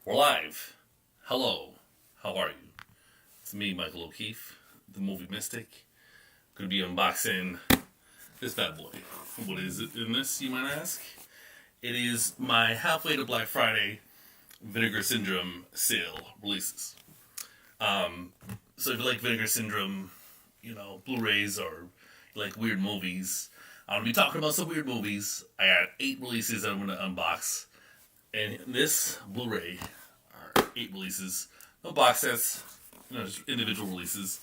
We're live. Hello. How are you? It's me, Michael O'Keefe, the movie mystic. Gonna be unboxing this bad boy. What is it in this, you might ask? It is my halfway to Black Friday Vinegar Syndrome sale releases. So if you like Vinegar Syndrome, Blu-rays or you like weird movies, I'm going to be talking about some weird movies. I got 8 releases that I'm going to unbox. And this Blu-ray are 8 releases. No box sets, just individual releases.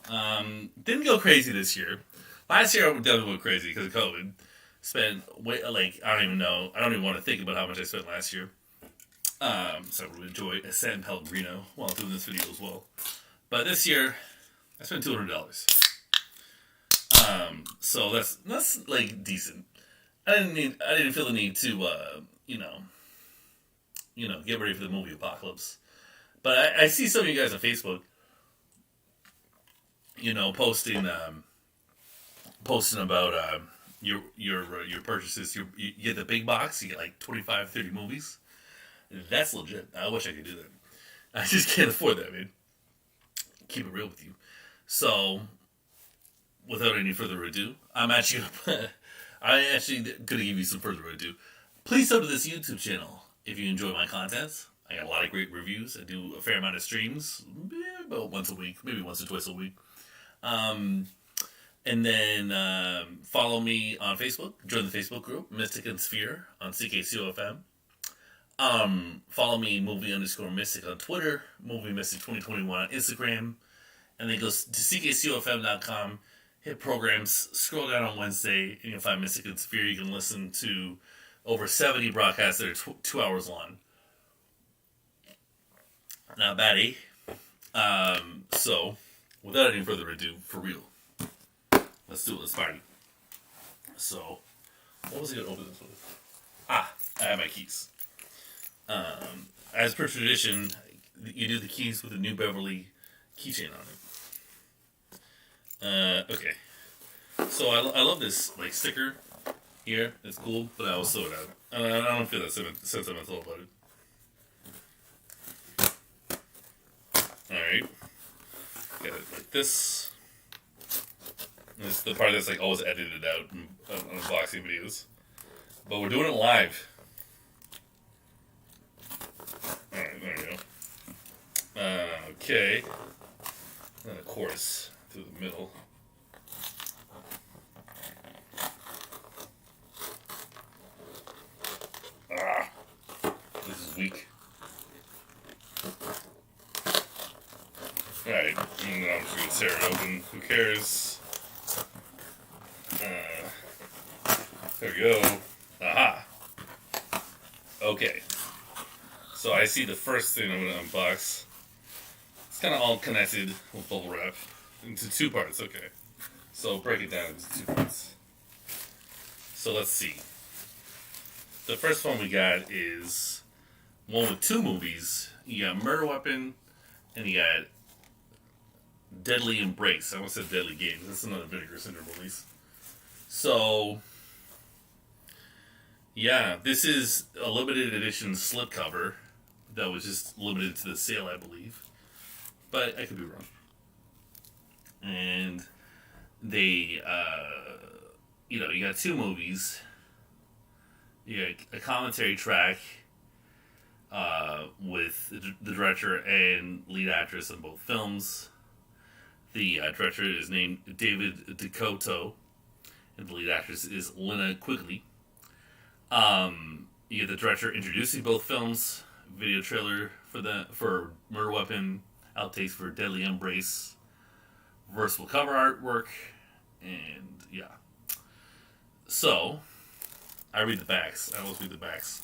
Didn't go crazy this year. Last year I definitely went crazy because of COVID. Spent I don't even know. I don't even want to think about how much I spent last year. So I would enjoy a San Pellegrino while doing this video as well. But this year, I spent $200. So that's like decent. I didn't feel the need to get ready for the movie apocalypse. But I see some of you guys on Facebook, posting about your purchases. You get the big box, you get like 25, 30 movies. That's legit. I wish I could do that. I just can't afford that, man. Keep it real with you. So, without any further ado, I'm actually going to give you some further ado. Please sub to this YouTube channel if you enjoy my content. I got a lot of great reviews. I do a fair amount of streams, about once a week, maybe once or twice a week. And then follow me on Facebook. Join the Facebook group, Mystic and Sphere on CKCOFM. Follow me, movie_mystic on Twitter, movie mystic 2021 on Instagram, and then go to ckcofm.com, hit programs, scroll down on Wednesday, and you'll find Mystic and Sphere. You can listen to over 70 broadcasts that are 2 hours long. Not bad, eh? So, without any further ado, for real, let's do it, let's party. So, what was I going to open this with? I have my keys. As per tradition, you do the keys with a New Beverly keychain on it. Okay. So I love this sticker here. It's cool, but I also throw it out. I don't feel that sentimental about it. Alright. Got it like this. And it's the part that's always edited out in unboxing videos. But we're doing it live. Alright, there we go. Okay. And of course, through the middle. This is weak. Alright, and I'm just going to tear it open. Who cares? There we go. Aha! Okay. So I see the first thing I'm going to unbox. It's kind of all connected with bubble wrap into 2 parts. Okay. So break it down into 2 parts. So let's see. The first one we got is one with 2 movies. You got Murder Weapon and you got Deadly Embrace. I almost said Deadly Games. That's another Vinegar Syndrome release. So, yeah, this is a limited edition slipcover that was just limited to the sale, I believe. But I could be wrong. And they, you got 2 movies. You got a commentary track with the director and lead actress in both films. The director is named David DeCoteau, and the lead actress is Lena Quigley. You get the director introducing both films, video trailer for Murder Weapon, outtakes for Deadly Embrace, versatile cover artwork, and yeah. So, I read the backs. I always read the backs.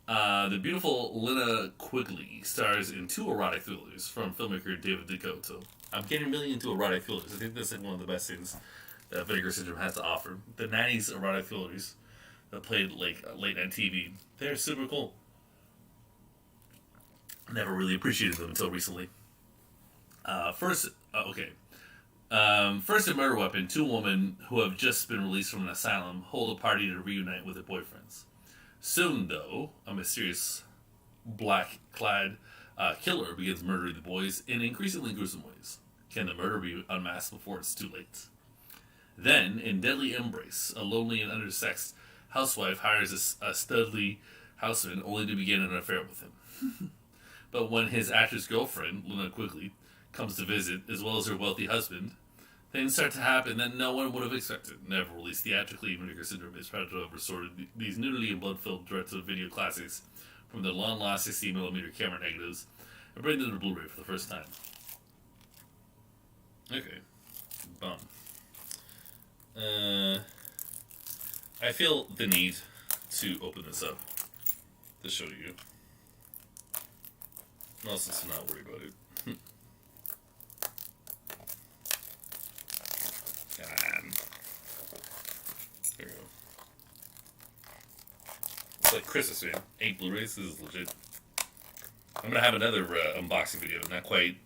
The beautiful Lena Quigley stars in 2 erotic thrillers from filmmaker David DeCoteau. I'm getting really into erotic thrillers. I think that's one of the best things that Vinegar Syndrome has to offer. The 90s erotic thrillers that played late night TV, they're super cool. Never really appreciated them until recently. Okay. First, a murder weapon. Two women who have just been released from an asylum hold a party to reunite with their boyfriends. Soon, though, a mysterious black-clad killer begins murdering the boys in increasingly gruesome ways. Can the murder be unmasked before it's too late? Then, in Deadly Embrace, a lonely and undersexed housewife hires a studly houseman only to begin an affair with him. But when his actress girlfriend, Luna Quigley, comes to visit, as well as her wealthy husband, things start to happen that no one would have expected. Never released theatrically, Vinegar Syndrome is proud to have restored these nudity and blood-filled direct-to-video classics from their long-lost 16mm camera negatives and bring them to Blu-ray for the first time. Okay. Bum. I feel the need to open this up to show you. No, since I'm not worried about it. Come on. There we go. It's like Christmas, man. 8 Blu-rays. This is legit. I'm gonna have another unboxing video. Not quite.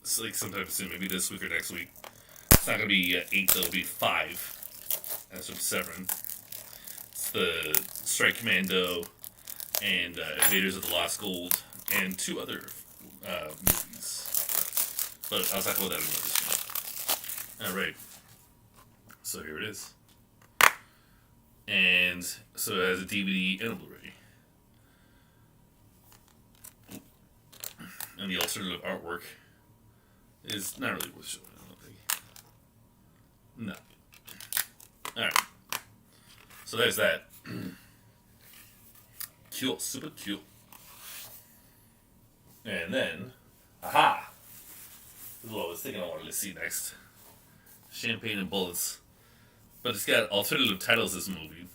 It's like sometime soon. Maybe this week or next week. It's not gonna be 8. It'll be 5. That's from 7. It's the Strike Commando and Invaders of the Lost Gold and 2 other movies. But I'll talk about that in another stream. Alright. So here it is. And so it has a DVD and a Blu-ray. And the alternative artwork is not really worth showing, I don't think. No. Alright. So there's that. Cool. Super cool. And then, aha! This is what I was thinking I wanted to see next. Champagne and Bullets. But it's got alternative titles, this movie.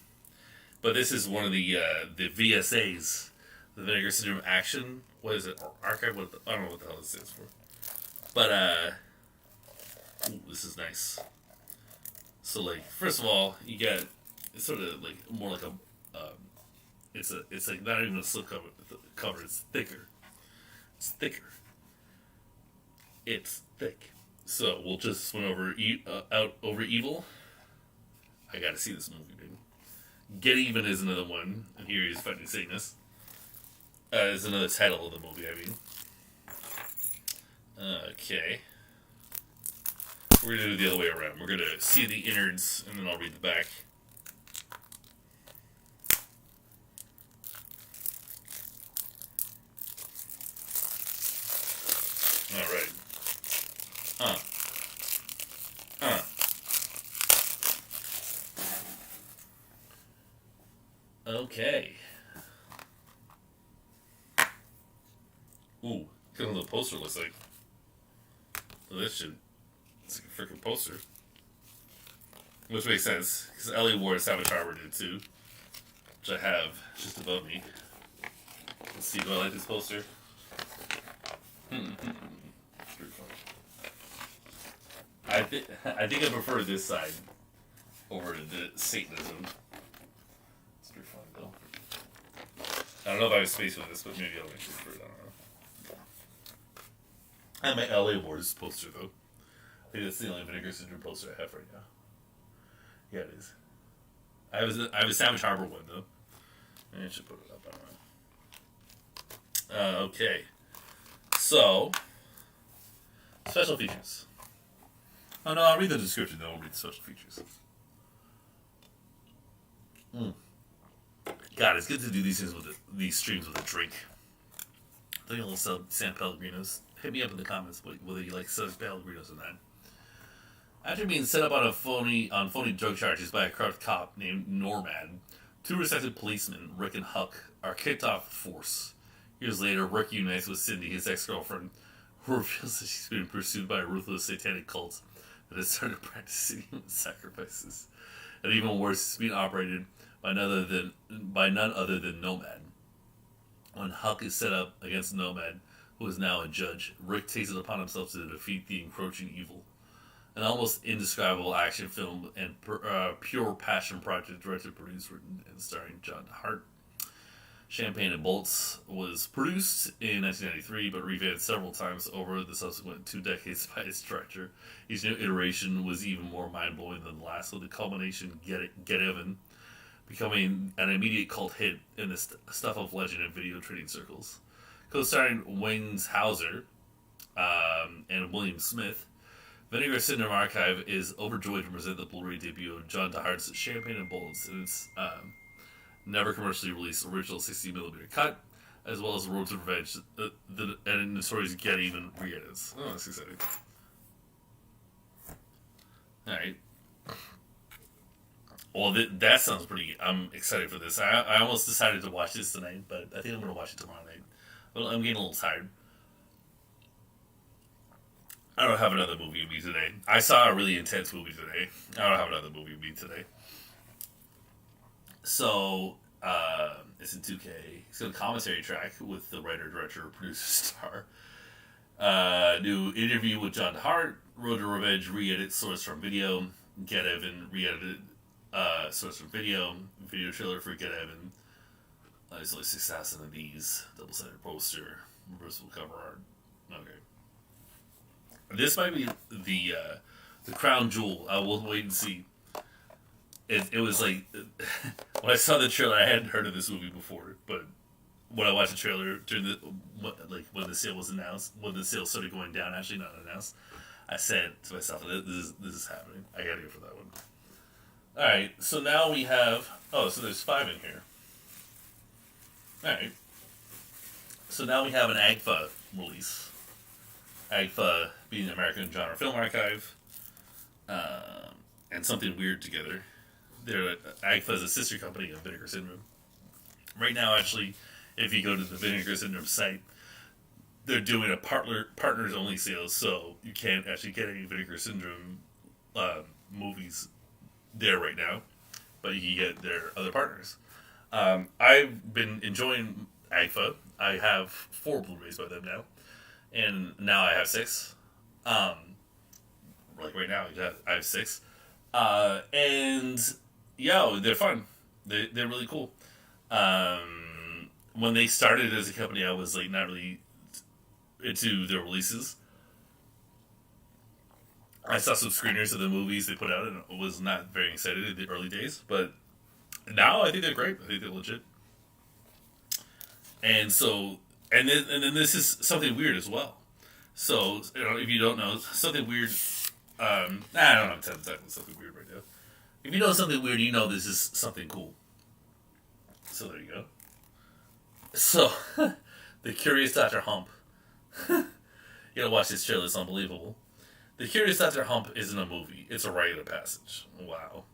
But this is one of the VSAs. The Vinegar Syndrome Action. What is it? Archive? I don't know what the hell this stands for. But, ooh, this is nice. So, like, first of all, you get, it's sort of like, more like a, it's like not even a slip cover, it's thicker. It's thicker. It's thick. So we'll just swing over out over Evil. I gotta see this movie, dude. Get Even is another one, and here he's fighting Satanists. Is another title of the movie, I mean. Okay. We're gonna do it the other way around. We're gonna see the innards, and then I'll read the back. Alright. Okay. Ooh, look at what the poster looks like. Well, this shit, it's like a freaking poster. Which makes sense, because Ellie wore Savage Harbor did too. Which I have just above me. Let's see, do I like this poster? It's pretty funny. I think I prefer this side over the Satanism. It's pretty funny though. I don't know if I have space with this, but maybe I'll make it for it. I don't know. I have my LA Wars poster though. I think that's the only Vinegar Syndrome poster I have right now. Yeah, it is. I have a Savage Harbor one though. I should put it up. I don't know. Okay. So, special features. Oh no, I'll read the description, then I'll read the special features. God, it's good to do these things with these streams with a drink. Don't you love San Pellegrinos? Hit me up in the comments whether you like San Pellegrinos or not. After being set up on phony drug charges by a corrupt cop named Norman, 2 respected policemen, Rick and Huck, are kicked off the force. Years later, Rick unites with Cindy, his ex-girlfriend, who reveals that she's being pursued by a ruthless satanic cult that has started practicing human sacrifices. And even worse, it's being operated by none other than Nomad. When Huck is set up against Nomad, who is now a judge, Rick takes it upon himself to defeat the encroaching evil. An almost indescribable action film and pure passion project, directed, produced, written, and starring John Hart. Champagne and Bolts was produced in 1993, but revamped several times over the subsequent 2 decades by its director. Each new iteration was even more mind-blowing than the last, with the culmination Get Even becoming an immediate cult hit in the stuff of legend in video trading circles. Co-starring Wayne Hauser and William Smith, Vinegar Syndrome Archive is overjoyed to present the Blu-ray debut of John DeHart's Champagne and Bolts in its never commercially released original 60mm cut, as well as Road to Revenge, and the stories Get Even re-edits. Oh, that's exciting. Alright. Well, that sounds pretty... I'm excited for this. I almost decided to watch this tonight, but I think I'm going to watch it tomorrow night. Well, I'm getting a little tired. I don't have another movie with me today. I saw a really intense movie today. I don't have another movie with me today. So, it's in 2K. It's got a commentary track with the writer, director, producer, star. New interview with John DeHart. Road to Revenge re-edit source from video. Get Even re-edited source from video. Video trailer for Get Even. There's only 6,000 of these. Double-sided poster. Reversible cover art. Okay. This might be the crown jewel. I will wait and see. It was like when I saw the trailer, I hadn't heard of this movie before, but when I watched the trailer during when the sale was announced, when the sale started going down, actually not announced, I said to myself, "This is happening. I gotta go for that one." All right, so now we have so there's 5 in here. All right, so now we have an AGFA release. AGFA being the American Genre Film Archive, and Something Weird together. AGFA is a sister company of Vinegar Syndrome. Right now, actually, if you go to the Vinegar Syndrome site, they're doing a partners only sale, so you can't actually get any Vinegar Syndrome movies there right now, but you can get their other partners. I've been enjoying AGFA. I have 4 Blu-rays by them now, and now I have 6. Like right now, I have 6. And yeah, they're fun. They're really cool. When they started as a company, I was like not really into their releases. I saw some screeners of the movies they put out and was not very excited in the early days, but now I think they're great. I think they're legit. And so, and then this is Something Weird as well. So, if you don't know, Something Weird, I don't have time to talk about Something Weird right now. If you know Something Weird, you know this is something cool. So there you go. So, The Curious Dr. Hump. You gotta watch this trailer, it's unbelievable. The Curious Dr. Hump isn't a movie, it's a rite of passage. Wow.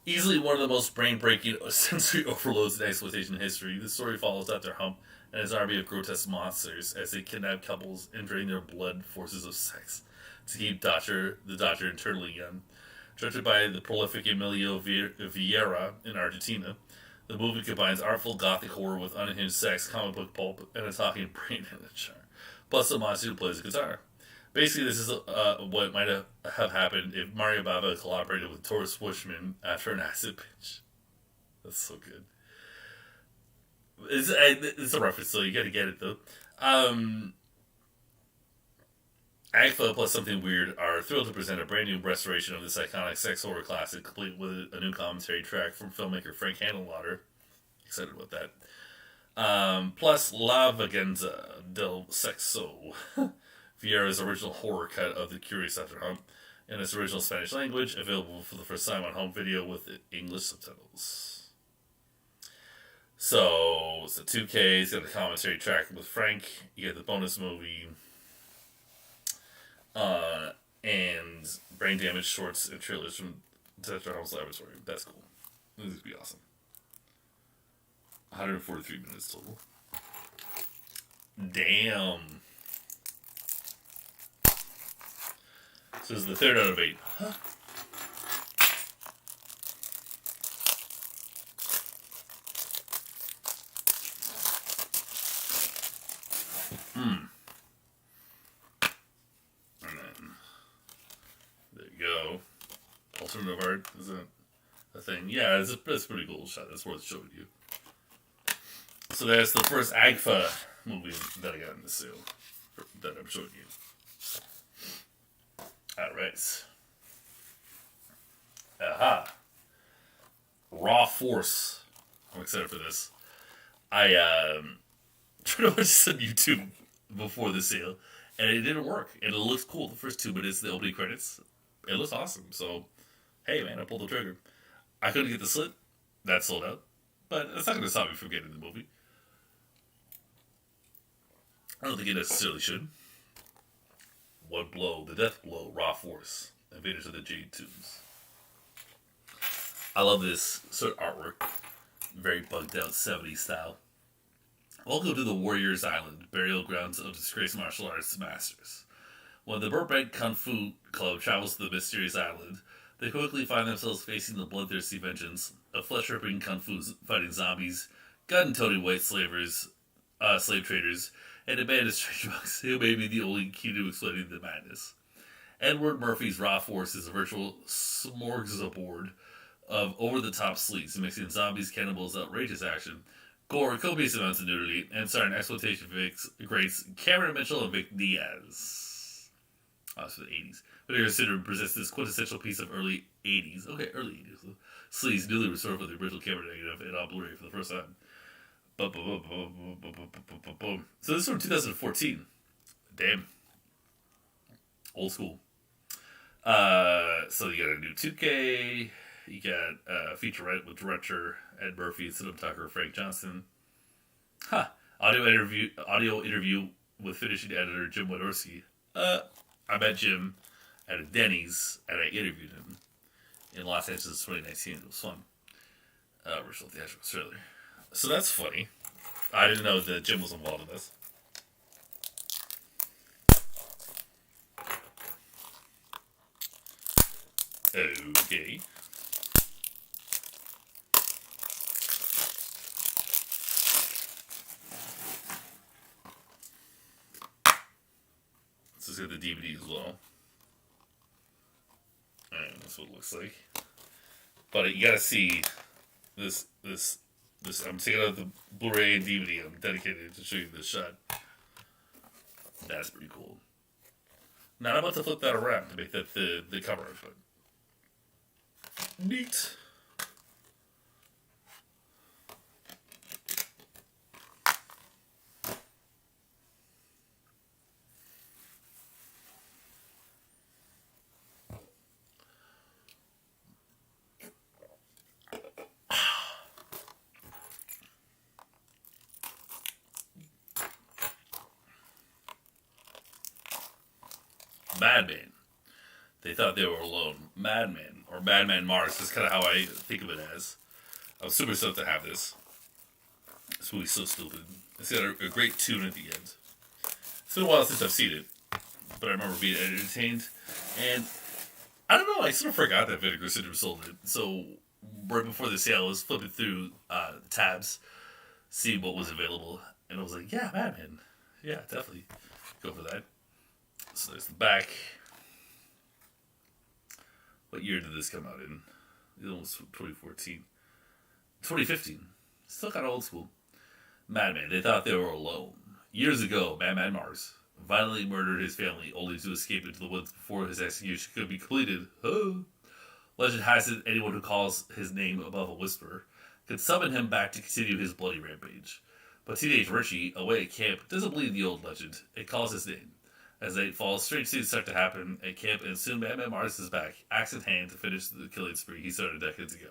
Easily one of the most brain-breaking sensory overloads in exploitation in history, the story follows Dr. Hump and his army of grotesque monsters as they kidnap couples and drain their blood forces of sex to keep the doctor internally young. Directed by the prolific Emilio Vieira in Argentina, the movie combines artful gothic horror with unhinged sex, comic book pulp, and a talking brain in a jar. Plus the monster who plays the guitar. Basically, this is what might have happened if Mario Bava collaborated with Torres Bushman after an acid pitch. That's so good. It's a reference, so you gotta get it, though. AGFA plus Something Weird are thrilled to present a brand new restoration of this iconic sex horror classic, complete with a new commentary track from filmmaker Frank Hanenlotter. Excited about that. Plus La Vaganza del Sexo, Vieira's original horror cut of The Curious Dr. Hump in its original Spanish language, available for the first time on home video with English subtitles. So, it's a 2K, it's got the commentary track with Frank, you get the bonus movie, and brain damage shorts and trailers from Dr. Hump's laboratory. That's cool. This would be awesome. 143 minutes total. Damn. So this is the 3rd out of 8. Huh? And then, there you go. Alternative art, is that a thing? Yeah, it's a pretty cool shot. That's worth showing you. So that's the first AGFA movie that I got in the sale that I'm showing you. Alright. Aha. Raw Force. I'm excited for this. I tried to watch this on YouTube before the sale, and it didn't work. And it looks cool. The first 2 minutes, the opening credits, it looks awesome. So, hey man, I pulled the trigger. I couldn't get the slit. That sold out. But that's not going to stop me from getting the movie. I don't think it necessarily should. One blow, the death blow, Raw Force, Invaders of the Jade Tombs. I love this sort of artwork. Very bugged out 70s style. Welcome to the Warriors Island, burial grounds of disgraced martial arts masters. When the Burbank Kung Fu Club travels to the mysterious island, they quickly find themselves facing the bloodthirsty vengeance of flesh-ripping Kung Fu fighting zombies, gun-toting white slave traders, and a band of stray dogs who may be the only key to explaining the madness. Edward Murphy's Raw Force is a virtual smorgasbord of over-the-top sleaze, mixing zombies, cannibals, outrageous action, gore, copious amounts of nudity, and starring exploitation greats Cameron Mitchell and Vic Diaz. Oh, it's for the 80s. But considered presents this quintessential piece of early 80s. Okay, early 80s. Sleaze, newly restored for the original camera negative and on Blu-ray for the first time. So this is from 2014. Damn. Old school. So you got a new 2K. You got a featurette with director Ed Murphy and cinematographer Frank Johnson. Audio interview with finishing editor Jim Wynorski. I met Jim at a Denny's and I interviewed him in Los Angeles 2019. It was fun. Original theatrical trailer. So that's funny. I didn't know that Jim was involved in this. Okay. This is got the DVD as well. And that's what it looks like. But you gotta see this. I'm taking out the Blu-ray and DVD. I'm dedicated to show you this shot. That's pretty cool. Now I'm about to flip that around to make that the cover, but neat. Madman. They thought they were alone. Madman, or Madman Mars, is kind of how I think of it as. I'm super stoked to have this. This movie's so stupid. It's got a great tune at the end. It's been a while since I've seen it, but I remember being entertained. And I don't know, I sort of forgot that Vinegar Syndrome sold it. So right before the sale, I was flipping through the tabs, seeing what was available, and I was like, yeah, Madman. Yeah, definitely go for that. So there's the back. What year did this come out in? It was 2014. 2015. Still kind of old school. Madman. They thought they were alone. Years ago, Madman Mars violently murdered his family only to escape into the woods before his execution could be completed. Oh. Legend has it anyone who calls his name above a whisper could summon him back to continue his bloody rampage. But teenage Richie, away at camp, doesn't believe the old legend and calls his name. As night falls, strange things start to happen at camp, and soon Madman Mars is back, axe in hand, to finish the killing spree he started decades ago.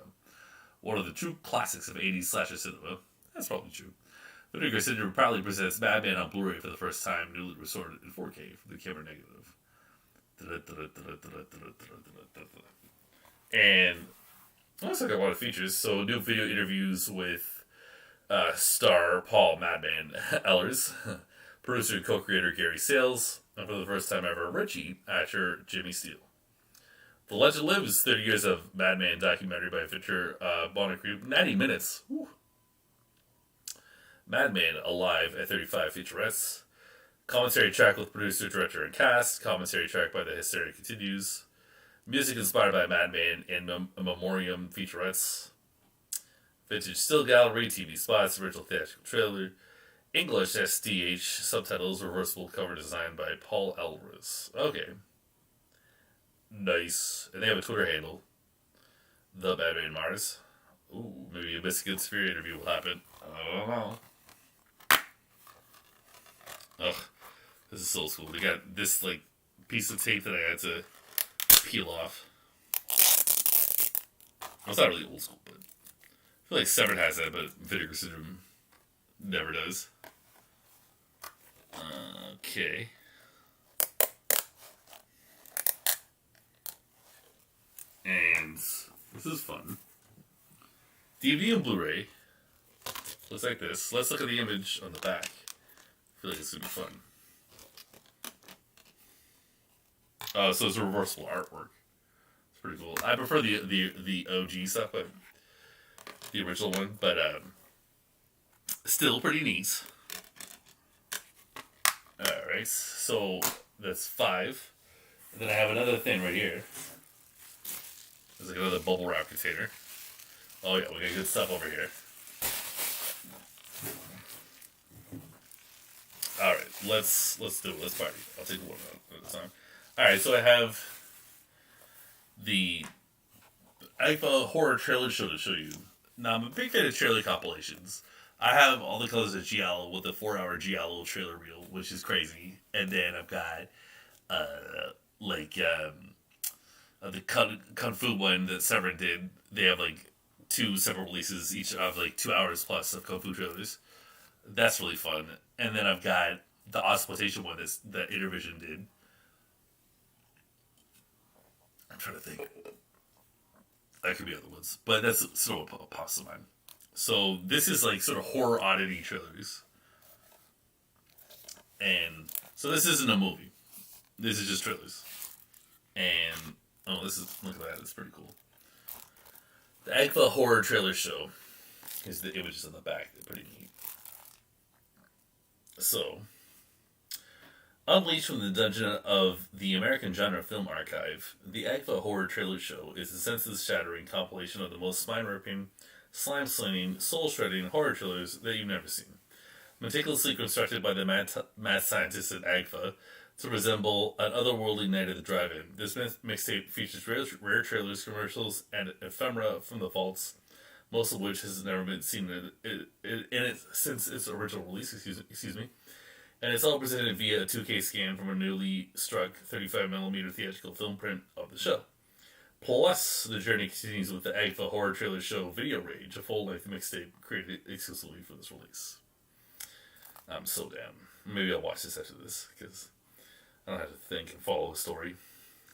One of the true classics of 80s slasher cinema. That's probably true. Vinegar Syndrome proudly presents Madman on Blu-ray for the first time, newly restored in 4K from the camera negative. And it looks like a lot of features. So new video interviews with star Paul Madman Ehlers, producer and co-creator Gary Sales, and for the first time ever, Richie, actor Jimmy Steele. The Legend Lives, 30 years of Madman documentary by Hitcher, Bonner Crew, 90 minutes. Whew. Madman Alive at 35 featurettes. Commentary track with producer, director, and cast. Commentary track by The Hysteria Continues. Music inspired by Madman and Memoriam featurettes. Vintage still gallery, TV spots, original theatrical trailer, English SDH subtitles, reversible cover design by Paul Alvarez. Okay. Nice. And they have a Twitter handle, The Madman Mars. Ooh, maybe a Michigan Sphere interview will happen. I don't know. Ugh. This is so cool. They got this, like, piece of tape that I had to peel off. Well, it's not really old school, but I feel like Severed has that, but Vinegar Syndrome never does. Okay. And this is fun. DVD and Blu-ray. Looks like this. Let's look at the image on the back. I feel like it's going to be fun. Oh, so it's a reversible artwork. It's pretty cool. I prefer the OG stuff, but the original one, but still pretty neat. Alright, so that's 5. And then I have another thing right here. There's like another bubble wrap container. Oh yeah, we got good stuff over here. Alright, let's do it. Let's party. I'll take one at a time. Alright, so I have the Agfa horror trailer show to show you. Now, I'm a big fan of trailer compilations. I have all the colors of Giallo with the 4-hour Giallo trailer reel, which is crazy. And then I've got, the Kung Fu one that Severin did. They have, like, 2 separate releases, each of, like, 2 hours plus of Kung Fu trailers. That's really fun. And then I've got the Exploitation one that Intervision did. I'm trying to think. That could be other ones. But that's sort of what pops to mind. So this is like sort of horror oddity trailers. And so this isn't a movie. This is just trailers. And, oh, look at that. It's pretty cool. The Agfa horror trailer show. Here's the images on the back. They're pretty neat. So, unleashed from the dungeon of the American Genre Film Archive, the Agfa Horror Trailer Show is a senses-shattering compilation of the most spine-ripping, slime-slinging, soul-shredding horror trailers that you've never seen. Meticulously constructed by the mad scientists at Agfa to resemble an otherworldly night at the drive-in, this mixtape features rare trailers, commercials, and ephemera from the vaults, most of which has never been seen in it since its original release. Excuse me. And it's all presented via a 2K scan from a newly struck 35mm theatrical film print of the show. Plus, the journey continues with the Agfa Horror Trailer Show Video Rage, a full-length mixtape created exclusively for this release. I'm so down. Maybe I'll watch this after this, because I don't have to think and follow the story.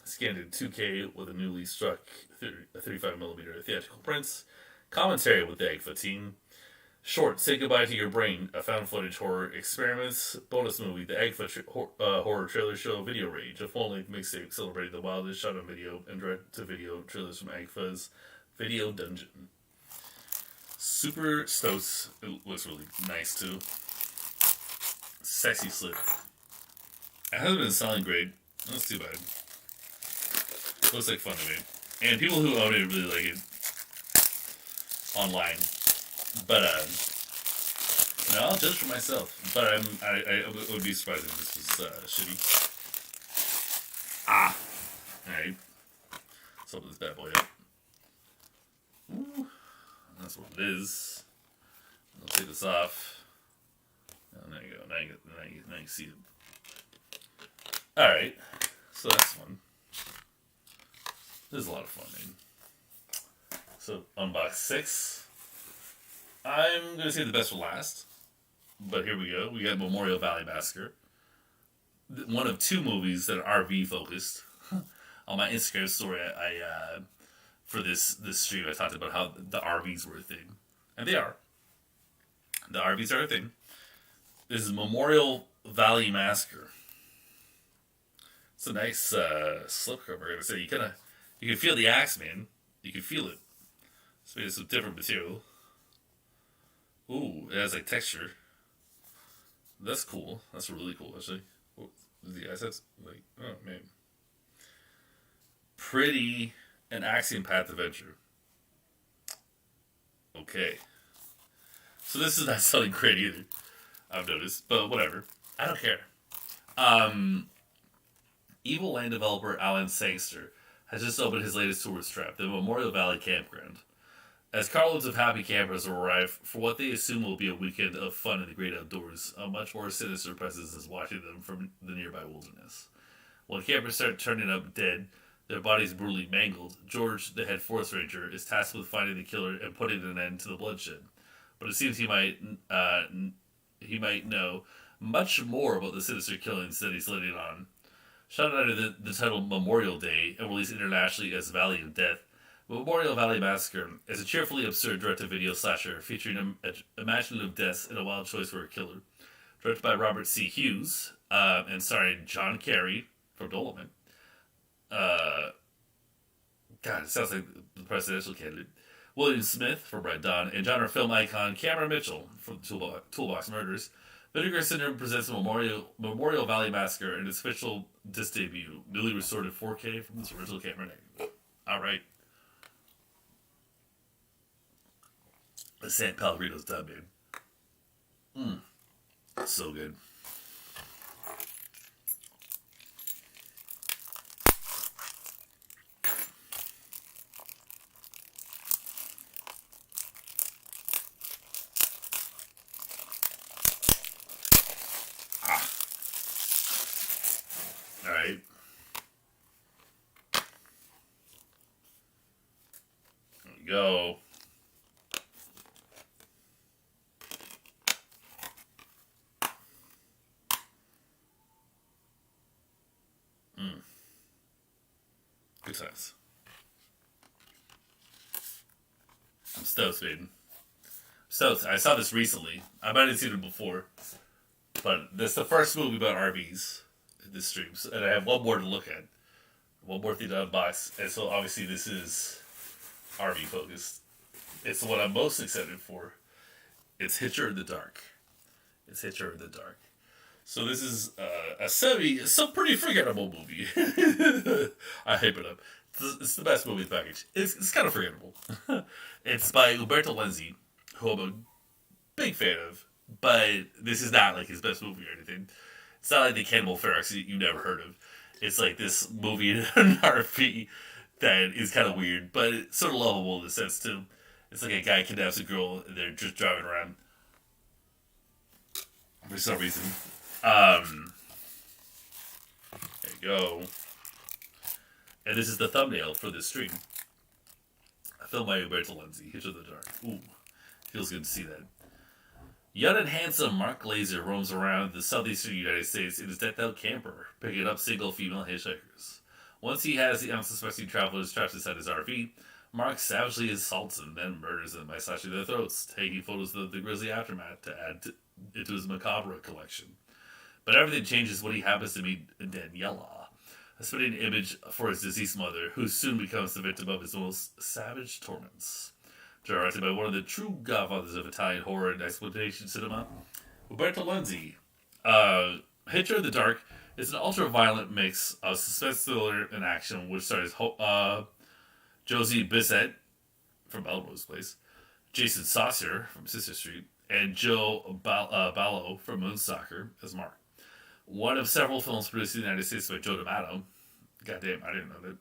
Scanned in 2K with a newly struck 35mm theatrical prints. Commentary with the Agfa team. Short, Say Goodbye to Your Brain, a found footage horror experiments. Bonus movie, the Agfa Horror Trailer Show Video Rage, a full-length mixtape celebrating the wildest shot on video and direct-to-video trailers from Agfa's Video Dungeon. Super stoked. It looks really nice, too. Sexy slip. It hasn't been selling great. That's too bad. Looks like fun to me. And people who own it really like it. Online. But, I'll judge for myself. But I would be surprised if this was shitty. Alright. Let's open this bad boy up. Ooh. That's what it is. I'll take this off. Oh, there you go. Now you see it. Alright. So that's fun. This is a lot of fun, man. So, unbox 6. I'm going to say the best for last. But here we go. We got Memorial Valley Massacre. One of 2 movies that are RV focused. On my Instagram story, I for this stream, I talked about how the RVs were a thing. And they are. The RVs are a thing. This is Memorial Valley Massacre. It's a nice slipcover, I'm going to say. You can feel the axe, man. You can feel it. It's made of some different material. Ooh, it has like texture. That's cool. That's really cool, actually. Oh, the eyes have like, oh man. Pretty an Axiom Path adventure. Okay. So this is not sounding great either, I've noticed, but whatever. I don't care. Um, Evil Land developer Alan Sangster has just opened his latest tourist trap, the Memorial Valley Campground. As carloads of happy campers arrive for what they assume will be a weekend of fun in the great outdoors, a much more sinister presence is watching them from the nearby wilderness. When campers start turning up dead, their bodies brutally mangled, George, the head forest ranger, is tasked with finding the killer and putting an end to the bloodshed. But it seems he might know much more about the sinister killings that he's letting on. Shot under the title Memorial Day and released internationally as Valley of Death, Memorial Valley Massacre is a cheerfully absurd direct-to-video slasher featuring imaginative deaths and a wild choice for a killer. Directed by Robert C. Hughes and starring John Kerry from Dolomite. God, it sounds like the presidential candidate. William Smith from Red Dawn and genre film icon Cameron Mitchell from Toolbox Murders. Vinegar Syndrome presents Memorial Valley Massacre in its official disc debut, newly restored in 4K from its original camera negative. Alright. The San Pellegrino's done, man. So good. Alright. There we go. Good times. I'm stoked, man. Stoked. I saw this recently. I might have seen it before. But this is the first movie about RVs in this stream. And I have one more to look at. One more thing to unbox. And so obviously this is RV focused. It's the one I'm most excited for. It's Hitcher in the Dark. It's Hitcher in the Dark. So this is some pretty forgettable movie. I hype it up. It's the best movie package. It's kind of forgettable. It's by Umberto Lenzi, who I'm a big fan of, but this is not like his best movie or anything. It's not like the Cannibal Ferox you never heard of. It's like this movie in an RV that is kind of weird, but it's sort of lovable in the sense too. It's like a guy kidnaps a girl and they're just driving around for some reason. There you go. And this is the thumbnail for this stream. A film by Umberto Lenzi, Hitcher in the Dark. Ooh, feels good to see that. Young and handsome Mark Glazer roams around the southeastern United States in his decked-out camper, picking up single female hitchhikers. Once he has the unsuspecting travelers trapped inside his RV, Mark savagely assaults them, then murders them by slashing their throats, taking photos of the grisly aftermath to add into his macabre collection. But everything changes when he happens to meet Daniela, a spitting image for his deceased mother, who soon becomes the victim of his most savage torments. Directed by one of the true godfathers of Italian horror and exploitation cinema, Umberto Lenzi. Hitcher in the Dark is an ultra-violent mix of suspense thriller and action, which stars Josie Bissett from Melrose Place, Jason Saucier from Sister Street, and Joe Ballo from Massacre as Mark. One of several films produced in the United States by Joe D'Amato. Goddamn, I didn't know that.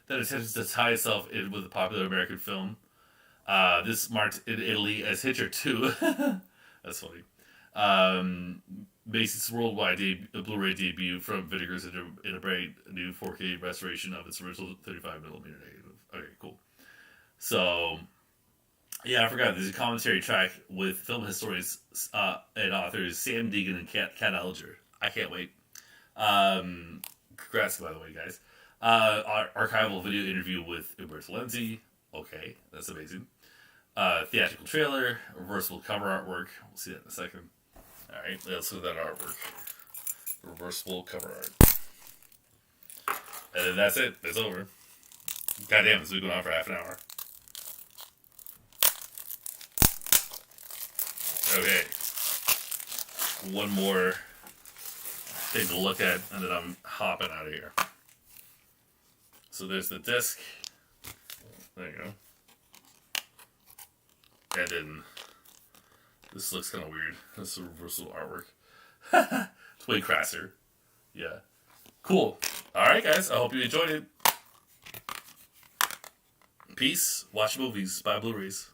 That attempts to tie itself in with a popular American film. This marked in Italy as Hitcher 2. That's funny. Makes its worldwide Blu-ray debut from Vinegar's in a bright new 4K restoration of its original 35mm negative. Okay, cool. So, yeah, I forgot. There's a commentary track with film historians and authors Sam Deegan and Kat Alger. I can't wait. Congrats, by the way, guys. Archival video interview with Umberto Lenzi. Okay, that's amazing. Theatrical trailer, reversible cover artwork. We'll see that in a second. Alright, let's look at that artwork. Reversible cover art. And then that's it. It's over. Goddamn, this has been going on for half an hour. Okay. One more thing to look at, and then I'm hopping out of here. So there's the disc. There you go. And then this looks kind of weird. This is a reversal artwork. It's way crasser. Yeah. Cool. Alright, guys. I hope you enjoyed it. Peace. Watch movies. Buy Blu-rays.